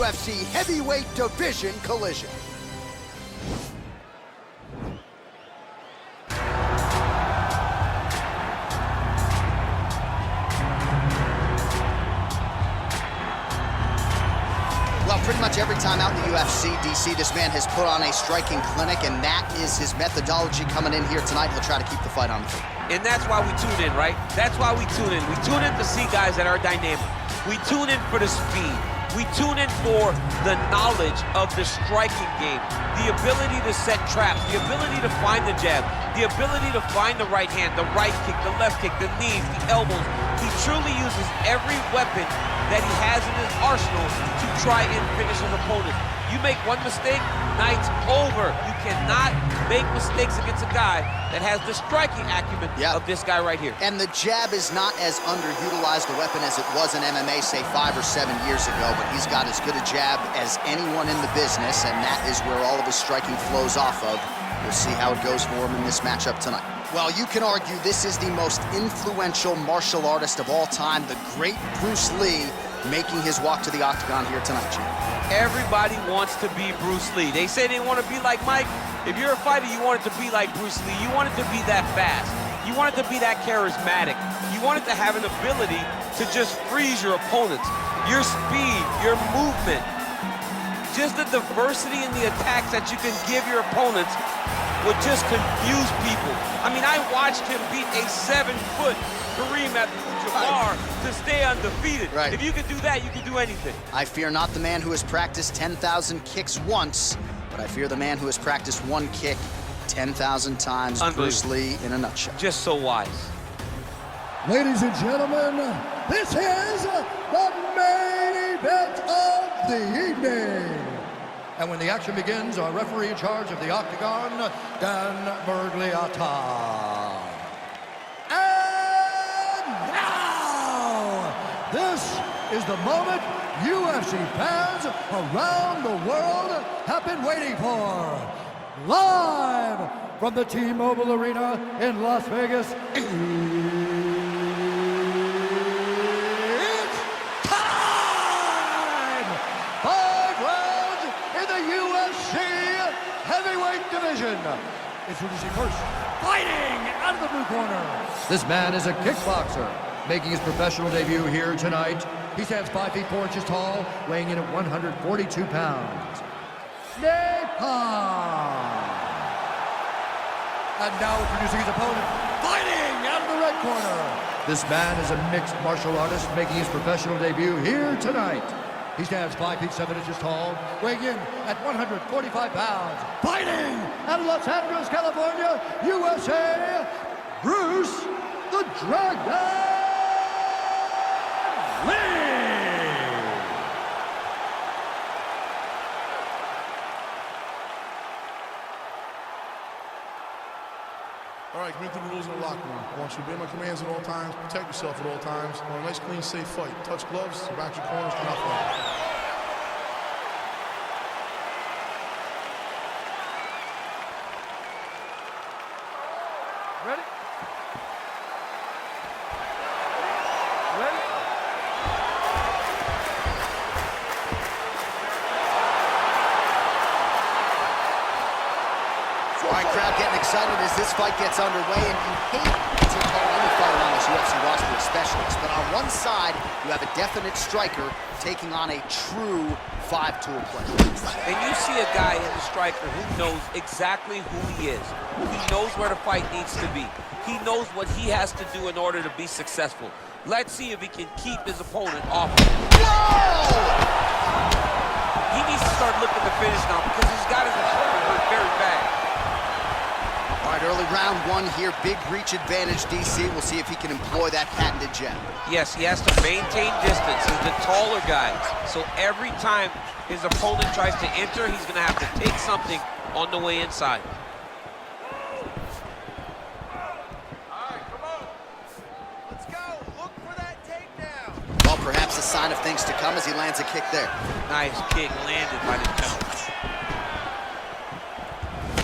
UFC heavyweight division collision. Well, pretty much every time out in the UFC, DC, this man has put on a striking clinic, and that is his methodology coming in here tonight. He'll try to keep the fight on the field. And that's why we tune in, right? That's why we tune in. We tune in to see guys that are dynamic. We tune in for the speed. We tune in for the knowledge of the striking game, the ability to set traps, the ability to find the jab, the ability to find the right hand, the right kick, the left kick, the knees, the elbows. He truly uses every weapon that he has in his arsenal to try and finish his opponent. You make one mistake, night's over. You cannot make mistakes against a guy that has the striking acumen of this guy right here. And the jab is not as underutilized a weapon as it was in MMA, say 5 or 7 years ago, but he's got as good a jab as anyone in the business, and that is where all of his striking flows off of. We'll see how it goes for him in this matchup tonight. Well, you can argue this is the most influential martial artist of all time, the great Bruce Lee, making his walk to the octagon here tonight, Jeet. Everybody wants to be Bruce Lee. They say they want to be like Mike. If you're a fighter, you want it to be like Bruce Lee. You want it to be that fast. You want it to be that charismatic. You want it to have an ability to just freeze your opponents. Your speed, your movement, just the diversity in the attacks that you can give your opponents would just confuse people. I mean, I watched him beat a 7-foot Kareem Abdul-Jabbar to stay undefeated. Right. If you could do that, you could do anything. I fear not the man who has practiced 10,000 kicks once, but I fear the man who has practiced one kick 10,000 times. Bruce Lee in a nutshell. Just so wise. Ladies and gentlemen, this is the main event of the evening. And when the action begins, our referee in charge of the octagon, Dan Bergliata. And now, this is the moment UFC fans around the world have been waiting for. Live from the T-Mobile Arena in Las Vegas, it's time! 5 rounds in the UFC heavyweight division. Introducing first, fighting out of the blue corner. This man is a kickboxer, making his professional debut here tonight. He stands 5 feet 4 inches tall, weighing in at 142 pounds. Napalm. And now introducing his opponent, fighting out of the red corner. This man is a mixed martial artist making his professional debut here tonight. He stands 5 feet 7 inches tall, weighing in at 145 pounds. Fighting out of Los Angeles, California, USA, Bruce the Dragon Lee. All right, commit to the rules in the locker room. I want you to obey my commands at all times, protect yourself at all times. I want a nice, clean, safe fight. Touch gloves, back your corners, do not fight. Ready? Ready? All right, crowd getting excited as this fight gets underway, and you hate to call any fighter on this UFC roster a specialist, but on one side, you have a definite striker taking on a true 5-tool player. And you see a guy in the striker who knows exactly who he is. He knows where the fight needs to be. He knows what he has to do in order to be successful. Let's see if he can keep his opponent off. Whoa! He needs to start looking to finish now because he's got his opponent hurt very bad. All right, early round 1 here, big reach advantage, DC. We'll see if he can employ that patented jab. Yes, he has to maintain distance. He's the taller guy. So every time his opponent tries to enter, he's going to have to take something on the way inside. Well, perhaps a sign of things to come as he lands a kick there. Nice kick landed by the gentleman.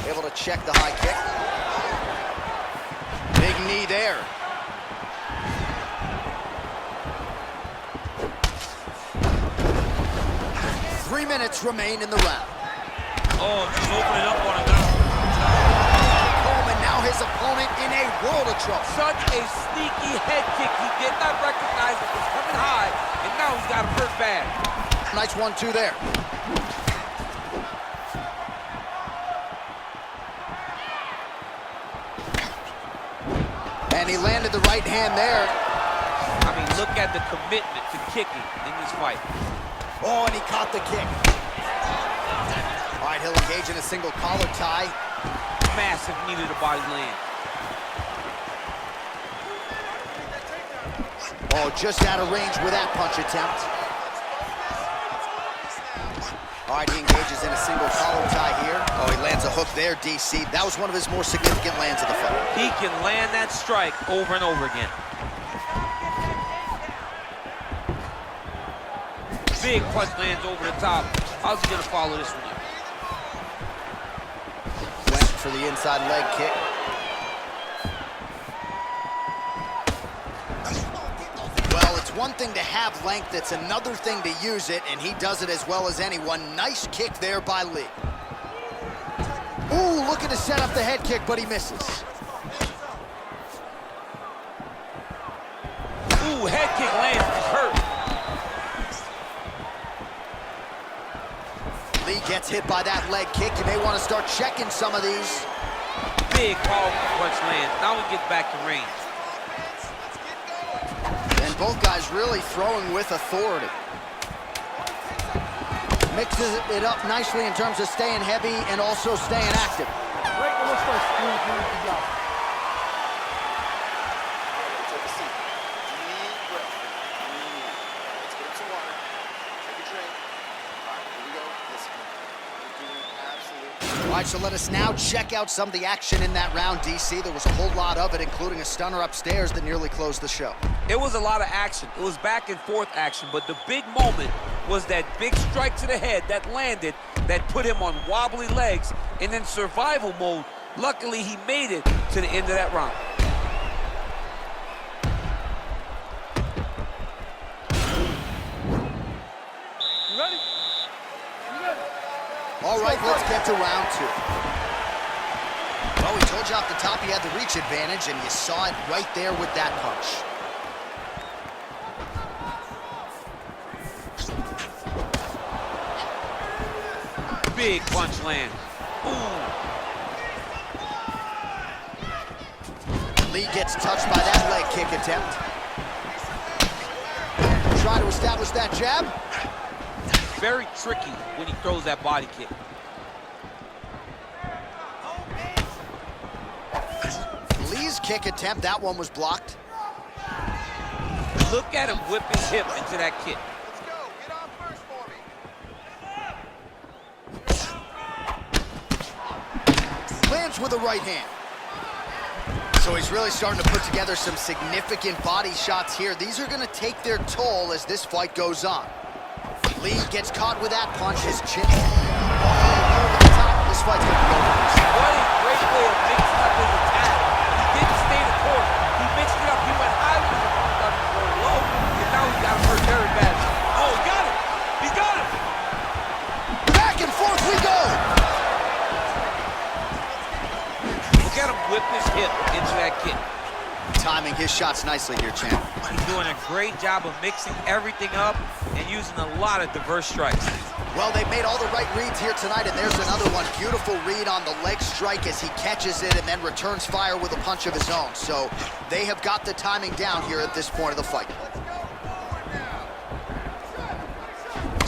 Able to check the high kick. Big knee there. 3 minutes remain in the round. Oh, just opening up on him now. Coleman, now his opponent in a world of trouble. Such a sneaky head kick. He did not recognize it was coming high, and now he's got him hurt bad. Nice 1-2 there. And he landed the right hand there. I mean, look at the commitment to kicking in this fight. Oh, and he caught the kick. All right, he'll engage in a single collar tie. Massive knee to the body land. Oh, just out of range with that punch attempt. All right, he engages in a single collar tie here. Oh, he lands a hook there, DC. That was one of his more significant lands of the fight. He can land that strike over and over again. Big punch lands over the top. How's he gonna follow this one up? Went for the inside leg kick. Well, it's one thing to have length, it's another thing to use it, and he does it as well as anyone. Nice kick there by Lee. Ooh, looking to set up the head kick, but he misses. Ooh, head kick lands, he's hurt. Lee gets hit by that leg kick. You may want to start checking some of these. Big powerful punch lands. Now he gets back to range. And both guys really throwing with authority. Mixes it up nicely in terms of staying heavy and also staying active. Right, well, let's start screwing through the job. Take a seat. Deep breath. Let's get some water. Take a drink. All right, here we go. Listen. You're doing absolutely. All right, so let us now check out some of the action in that round, DC. There was a whole lot of it, including a stunner upstairs that nearly closed the show. It was a lot of action. It was back and forth action, but the big moment was that big strike to the head that landed, that put him on wobbly legs, and in survival mode, luckily he made it to the end of that round. You ready? You ready? All right, let's get to round 2. Well, we told you off the top he had the reach advantage, and you saw it right there with that punch. Big punch land. Ooh. Lee gets touched by that leg kick attempt. Trying to establish that jab. Very tricky when he throws that body kick. Lee's kick attempt, that one was blocked. Look at him whip his hip into that kick. Let's go. Get off first for me. Lands with the right hand. So he's really starting to put together some significant body shots here. These are going to take their toll as this fight goes on. Lee gets caught with that punch, his chin. Over the top. This fight's going to be over. What a great way of mixing up his attack. He didn't stay the course. He mixed it up. He went high with his punch, got him going low, and now he's got him hurt very bad. Oh, he got it. He got it. Back and forth we go. Look at him whip his hip into that kick. Timing his shots nicely here, champ. He's doing a great job of mixing everything up and using a lot of diverse strikes. Well, they've made all the right reads here tonight, and there's another one. Beautiful read on the leg strike as he catches it and then returns fire with a punch of his own. So they have got the timing down here at this point of the fight.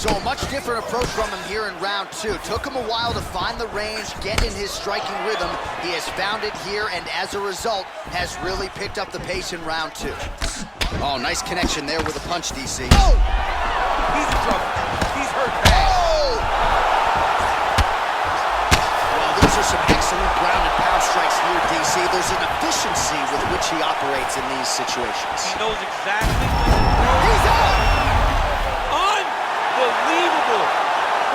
So a much different approach from him here in round 2. Took him a while to find the range, get in his striking rhythm. He has found it here, and as a result, has really picked up the pace in round 2. Oh, nice connection there with a punch, DC. Oh! He's in trouble. He's hurt bad. Oh! Well, these are some excellent ground and pound strikes here, DC. There's an efficiency with which he operates in these situations. He knows exactly when to throw. He's out! Unbelievable!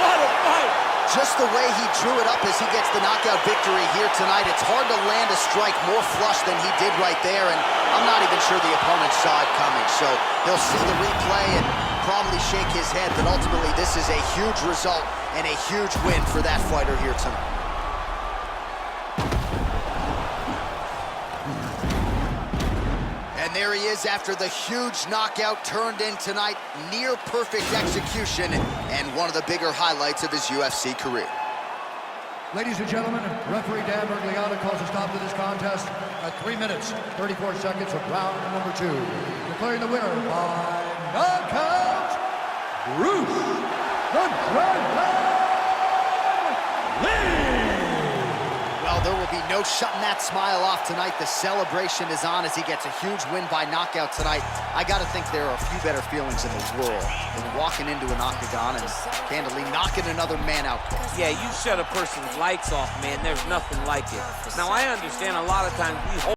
What a fight! Just the way he drew it up as he gets the knockout victory here tonight, it's hard to land a strike more flush than he did right there, and I'm not even sure the opponent saw it coming, so he'll see the replay, and probably shake his head, but ultimately this is a huge result and a huge win for that fighter here tonight. And there he is after the huge knockout turned in tonight. Near perfect execution and one of the bigger highlights of his UFC career. Ladies and gentlemen, referee Dan Bergliano calls a stop to this contest at 3 minutes, 34 seconds of round number 2. Declaring the winner by knockout, Bruce the Dragon Lee! Well, there will be no shutting that smile off tonight. The celebration is on as he gets a huge win by knockout tonight. I got to think there are a few better feelings in the world than walking into an octagon and candidly knocking another man out. Yeah, you shut a person's lights off, man. There's nothing like it. Now, I understand a lot of times we hold